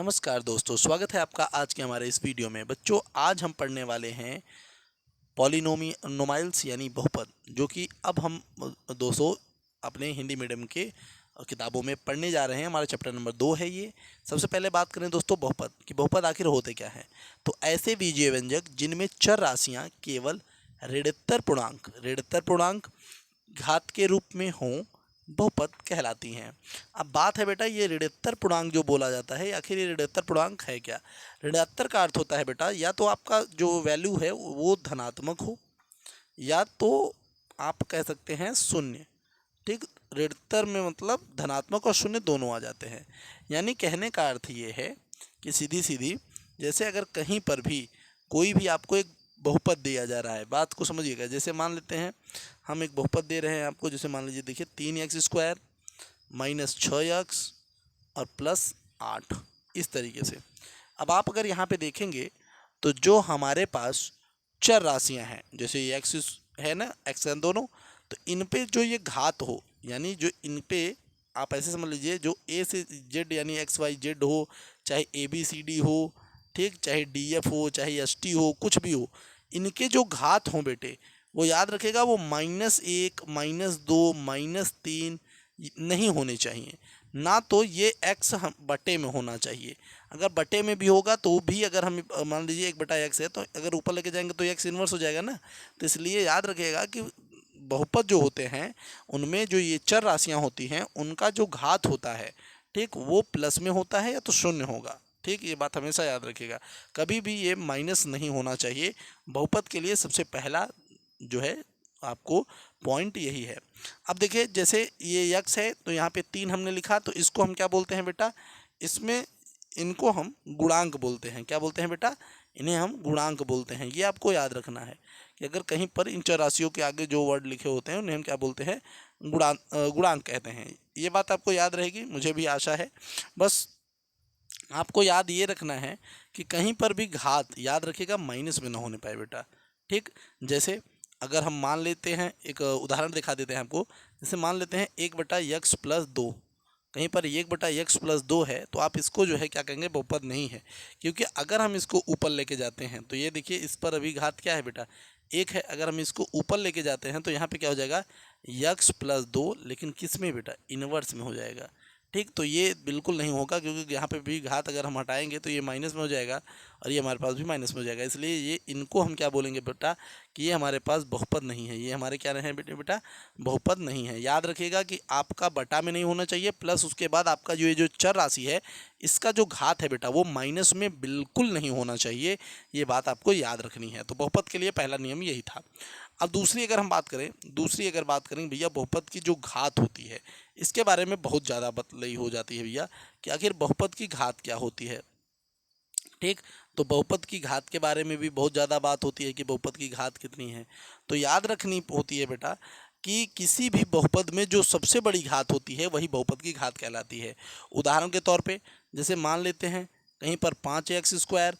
नमस्कार दोस्तों, स्वागत है आपका आज के हमारे इस वीडियो में। बच्चों, आज हम पढ़ने वाले हैं पॉलिनोमाइल्स यानी बहुपद, जो कि अब हम दोस्तों अपने हिंदी मीडियम के किताबों में पढ़ने जा रहे हैं। हमारा चैप्टर नंबर 2 है ये। सबसे पहले बात करें दोस्तों बहुपद कि बहुपद आखिर होते क्या हैं। तो ऐसे बीजीय व्यंजक जिनमें चर राशियां केवल ऋणात्तर पूर्णांक घात के रूप में हों, बहुपद कहलाती हैं। अब बात है बेटा, ये ऋणात्तर पूर्णांक जो बोला जाता है, आखिर ये ऋणात्तर पूर्णांक है क्या। ऋणात्तर का अर्थ होता है बेटा, या तो आपका जो वैल्यू है वो धनात्मक हो, या तो आप कह सकते हैं शून्य। ठीक, ऋणात्तर में मतलब धनात्मक और शून्य दोनों आ जाते हैं। यानी कहने का अर्थ ये है कि सीधी सीधी, जैसे अगर कहीं पर भी कोई भी आपको एक बहुपद दिया जा रहा है, बात को समझिएगा। जैसे मान लेते हैं हम एक बहुपद दे रहे हैं आपको, जैसे मान लीजिए, देखिए 3x² माइनस 6x और प्लस 8, इस तरीके से। अब आप अगर यहाँ पे देखेंगे तो जो हमारे पास चर राशियाँ हैं, जैसे ये एक्स है ना, एक्स एन दोनों, तो इन पे जो ये घात हो, यानी जो इन पे आप ऐसे समझ लीजिए, जो ए से जेड यानी एक्स वाई जेड हो, चाहे ए बी सी डी हो, ठीक, चाहे डी एफ हो, चाहे एस टी हो, कुछ भी हो, इनके जो घात हों बेटे, वो याद रखेगा, वो -1 -2 -3 नहीं होने चाहिए। ना तो ये एक्स हम बटे में होना चाहिए। अगर बटे में भी होगा तो भी, अगर हम मान लीजिए 1/x है, तो अगर ऊपर लेके जाएंगे तो एक्स इन्वर्स हो जाएगा ना। तो इसलिए याद रखिएगा कि बहुपद जो होते हैं उनमें जो ये चर राशियां होती हैं उनका जो घात होता है, ठीक, वो प्लस में होता है या तो शून्य होगा। ठीक, ये बात हमेशा याद रखिएगा, कभी भी ये माइनस नहीं होना चाहिए। बहुपद के लिए सबसे पहला जो है आपको पॉइंट यही है। अब देखिए, जैसे ये यक्स है तो यहाँ पे 3 हमने लिखा, तो इसको हम क्या बोलते हैं बेटा, इसमें इनको हम गुणांक बोलते हैं। क्या बोलते हैं बेटा, इन्हें हम गुणांक बोलते हैं। ये आपको याद रखना है कि अगर कहीं पर इन चर राशियों के आगे जो वर्ड लिखे होते हैं उन्हें हम क्या बोलते हैं, गुणांक कहते हैं। ये बात आपको याद रहेगी, मुझे भी आशा है। बस आपको याद ये रखना है कि कहीं पर भी घात, याद रखिएगा, माइनस में ना होने पाए बेटा। ठीक, जैसे अगर हम मान लेते हैं, एक उदाहरण दिखा देते हैं आपको। जैसे मान लेते हैं 1/x+2, कहीं पर 1/x+2 है, तो आप इसको जो है क्या कहेंगे, बहुपद नहीं है। क्योंकि अगर हम इसको ऊपर लेके जाते हैं तो ये देखिए, इस पर अभी घात क्या है बेटा, 1 है। अगर हम इसको ऊपर लेके जाते हैं तो यहाँ पे क्या हो जाएगा, x+2, लेकिन किस में बेटा, इनवर्स में हो जाएगा। ठीक, तो ये बिल्कुल नहीं होगा, क्योंकि यहाँ पे भी घात अगर हम हटाएंगे तो ये माइनस में हो जाएगा और ये हमारे पास भी माइनस में हो जाएगा। इसलिए ये, इनको हम क्या बोलेंगे बेटा, कि ये हमारे पास बहुपद नहीं है। ये हमारे क्या रहे हैं बेटा, बहुपद नहीं है। याद रखिएगा कि आपका बटा में नहीं होना चाहिए, प्लस उसके बाद आपका जो ये जो चर राशि है, इसका जो घात है बेटा, वो माइनस में बिल्कुल नहीं होना चाहिए। ये बात आपको याद रखनी है। तो बहुपद के लिए पहला नियम यही था। अब दूसरी अगर बात करें भैया, बहुपद की जो घात होती है, इसके बारे में बहुत ज़्यादा बतलाई हो जाती है भैया, कि आखिर बहुपद की घात क्या होती है। ठीक, तो बहुपद की घात के बारे में भी बहुत ज़्यादा बात होती है कि बहुपद की घात कितनी है। तो याद रखनी होती है बेटा कि किसी भी बहुपद में जो सबसे बड़ी घात होती है वही बहुपद की घात कहलाती है। उदाहरण के तौर पे, जैसे मान लेते हैं कहीं पर 5x²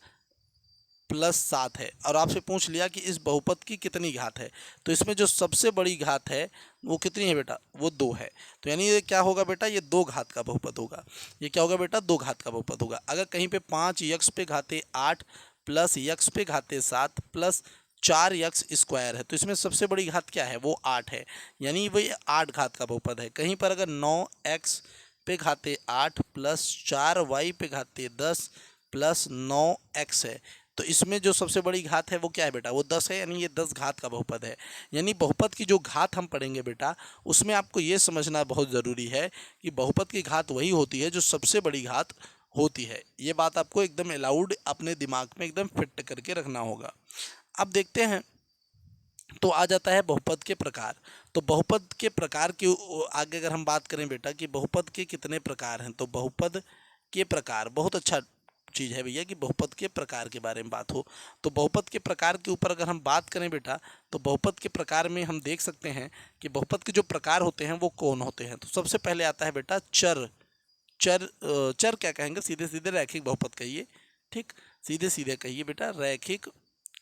प्लस 7 है, और आपसे पूछ लिया कि इस बहुपद की कितनी घात है, तो इसमें जो सबसे बड़ी घात है वो कितनी है बेटा, वो 2 है। तो यानी ये क्या होगा बेटा, ये 2 घात का बहुपद होगा। ये क्या होगा बेटा, 2 घात का बहुपद होगा। अगर कहीं पे 5x पे घाते 8 प्लस x पे घाते 7 प्लस 4x² है, तो इसमें सबसे बड़ी घात क्या है, वो 8 है। यानी वो 8 घात का बहुपद है। कहीं पर अगर 9x पे घाते 8 प्लस 4y पे घाते 10 प्लस 9x है, तो इसमें जो सबसे बड़ी घात है वो क्या है बेटा, वो 10 है। यानी ये 10 घात का बहुपद है। यानी बहुपद की जो घात हम पढ़ेंगे बेटा, उसमें आपको ये समझना बहुत ज़रूरी है कि बहुपद की घात वही होती है जो सबसे बड़ी घात होती है। ये बात आपको एकदम अलाउड अपने दिमाग में एकदम फिट करके रखना होगा। अब देखते हैं, तो आ जाता है बहुपद के प्रकार। तो बहुपद के प्रकार के आगे अगर हम बात करें बेटा कि बहुपद के कितने प्रकार हैं, तो बहुपद के प्रकार बहुत अच्छा चीज़ है भैया कि बहुपद के प्रकार के बारे में बात हो। तो बहुपद के प्रकार के ऊपर अगर हम बात करें बेटा, तो बहुपद के प्रकार में हम देख सकते हैं कि बहुपद के जो प्रकार होते हैं वो कौन होते हैं। तो सबसे पहले आता है बेटा चर। चर क्या कहेंगे, सीधे सीधे रैखिक बहुपद कहिए। ठीक, सीधे सीधे कहिए बेटा, रैखिक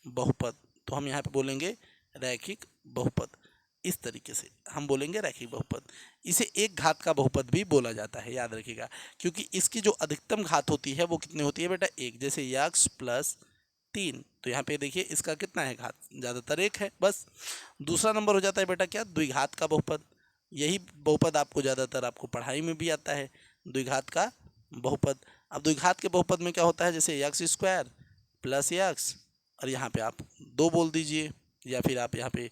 बहुपद। तो हम यहाँ पे बोलेंगे रैखिक बहुपद। इस तरीके से हम बोलेंगे रैखिक बहुपद। इसे एक घात का बहुपद भी बोला जाता है, याद रखिएगा, क्योंकि इसकी जो अधिकतम घात होती है वो कितनी होती है बेटा, एक। जैसे यक्स प्लस 3, तो यहाँ पे देखिए इसका कितना है घात, ज़्यादातर एक है बस। दूसरा नंबर हो जाता है बेटा क्या, द्विघात का बहुपद। यही बहुपद आपको ज़्यादातर आपको पढ़ाई में भी आता है, द्विघात का बहुपद। अब द्विघात के बहुपद में क्या होता है, जैसे यक्स स्क्वायर प्लस यक्स, और यहाँ पे आप 2 बोल दीजिए, या फिर आप यहाँ पे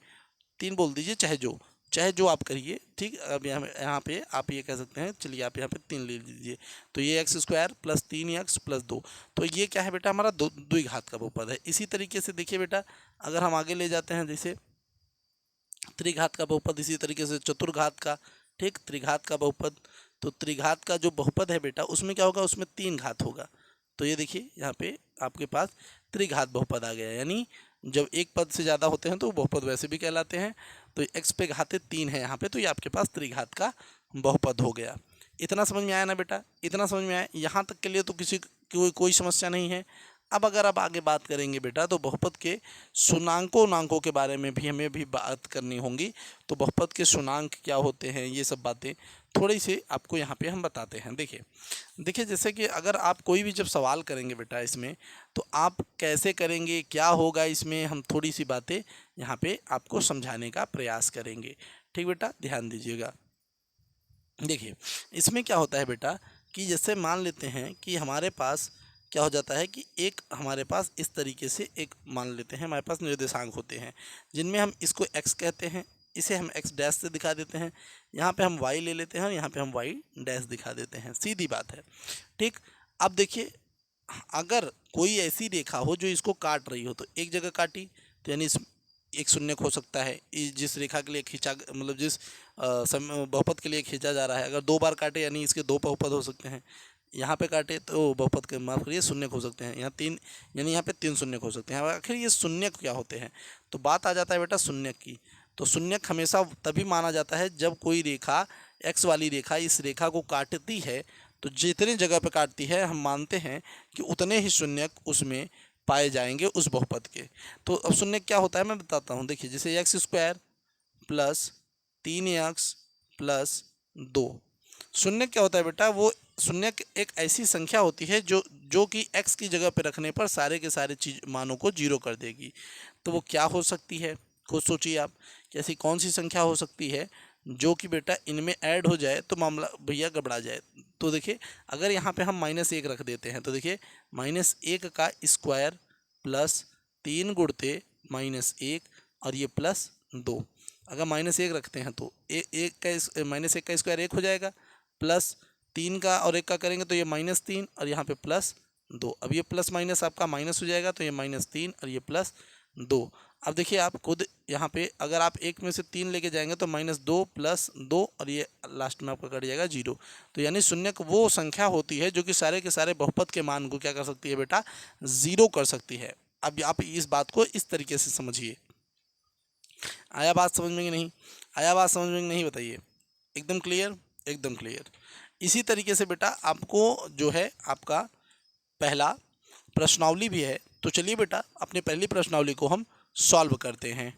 3 बोल दीजिए, चाहे जो आप करिए, ठीक। अब यहाँ पे आप ये कह सकते हैं, चलिए आप यहाँ पे 3 ले लीजिए, तो ये x square plus 3x plus 2, तो ये क्या है बेटा, हमारा द्विघात का बहुपद है। इसी तरीके से देखिए बेटा, अगर हम आगे ले जाते हैं, जैसे त्रिघात का बहुपद, इसी तरीके से चतुर्घात का, ठीक, त्रिघात का बहुपद। तो त्रिघात का जो बहुपद है बेटा, उसमें क्या होगा, उसमें 3 घात होगा। तो ये देखिए यहाँ पे आपके पास त्रिघात बहुपद आ गया, यानी जब एक पद से ज़्यादा होते हैं तो वो बहुपद वैसे भी कहलाते हैं। तो x पे घाते 3 है यहाँ पे, तो ये आपके पास त्रिघात का बहुपद हो गया। इतना समझ में आया ना बेटा, इतना समझ में आया, यहाँ तक के लिए तो किसी कोई समस्या नहीं है। अब अगर आप आगे बात करेंगे बेटा, तो बहुपद के शुनांकों के बारे में भी हमें भी बात करनी होंगी। तो बहुपद के शुनांक क्या होते हैं, ये सब बातें थोड़ी सी आपको यहाँ पे हम बताते हैं। देखिए जैसे कि अगर आप कोई भी जब सवाल करेंगे बेटा इसमें, तो आप कैसे करेंगे, क्या होगा इसमें, हम थोड़ी सी बातें यहाँ पे आपको समझाने का प्रयास करेंगे। ठीक बेटा, ध्यान दीजिएगा। देखिए इसमें क्या होता है बेटा, कि जैसे मान लेते हैं कि हमारे पास क्या हो जाता है, कि एक हमारे पास इस तरीके से एक मान लेते हैं, हमारे पास निर्देशांक होते हैं, जिनमें हम इसको x कहते हैं, इसे हम x डैश से दिखा देते हैं, यहाँ पे हम y ले लेते हैं और यहाँ पे हम y डैश दिखा देते हैं, सीधी बात है, ठीक। अब देखिए, अगर कोई ऐसी रेखा हो जो इसको काट रही हो, तो एक जगह काटी, तो यानी एक शून्य हो सकता है, जिस रेखा के लिए खींचा, मतलब जिस बहुपद के लिए खींचा जा रहा है। अगर 2 बार काटे यानी इसके 2 बहुपद हो सकते हैं। यहाँ पे काटे तो बहुपद के, माफ करिए, शून्य हो सकते हैं। यहाँ 3, यानी यहाँ पे 3 शून्य हो सकते हैं। आखिर ये शून्य क्या होते हैं, तो बात आ जाता है बेटा शून्य की। तो शून्य हमेशा तभी माना जाता है जब कोई रेखा, एक्स वाली रेखा, इस रेखा को काटती है, तो जितनी जगह पे काटती है हम मानते हैं कि उतने ही शून्य उसमें पाए जाएंगे उस बहुपद के। तो अब शून्य क्या होता है मैं बताता हूँ। देखिए जैसे x square plus 3x plus 2, शून्य क्या होता है बेटा, वो शून्य एक ऐसी संख्या होती है जो कि x की जगह पे रखने पर सारे के सारे चीज मानों को 0 कर देगी। तो वो क्या हो सकती है, खुद सोचिए आप कि ऐसी कौन सी संख्या हो सकती है जो कि बेटा इनमें ऐड हो जाए तो मामला भैया गड़बड़ा जाए। तो देखिए अगर यहाँ पे हम -1 रख देते हैं, तो देखिए -1 का स्क्वायर प्लस 3 गुणते -1 और ये प्लस 2। अगर -1 रखते हैं तो -1 का स्क्वायर 1 हो जाएगा, प्लस 3 का और 1 का करेंगे तो ये -3 और यहाँ पे प्लस 2। अब ये प्लस माइनस आपका माइनस हो जाएगा, तो ये -3 और ये प्लस 2। अब देखिए आप खुद यहाँ पे अगर आप 1 में से 3 लेके जाएंगे तो -2 प्लस 2 और ये लास्ट में आपका कट जाएगा 0। तो यानी शून्य वो संख्या होती है जो कि सारे के सारे बहुपद के मान को क्या कर सकती है बेटा, 0 कर सकती है। अब आप इस बात को इस तरीके से समझिए। आया बात समझ में कि नहीं, आया बात समझ में कि नहीं, बताइए। एकदम क्लियर, एकदम क्लियर। इसी तरीके से बेटा आपको जो है आपका पहला प्रश्नावली भी है। तो चलिए बेटा अपनी पहली प्रश्नावली को हम सॉल्व करते हैं।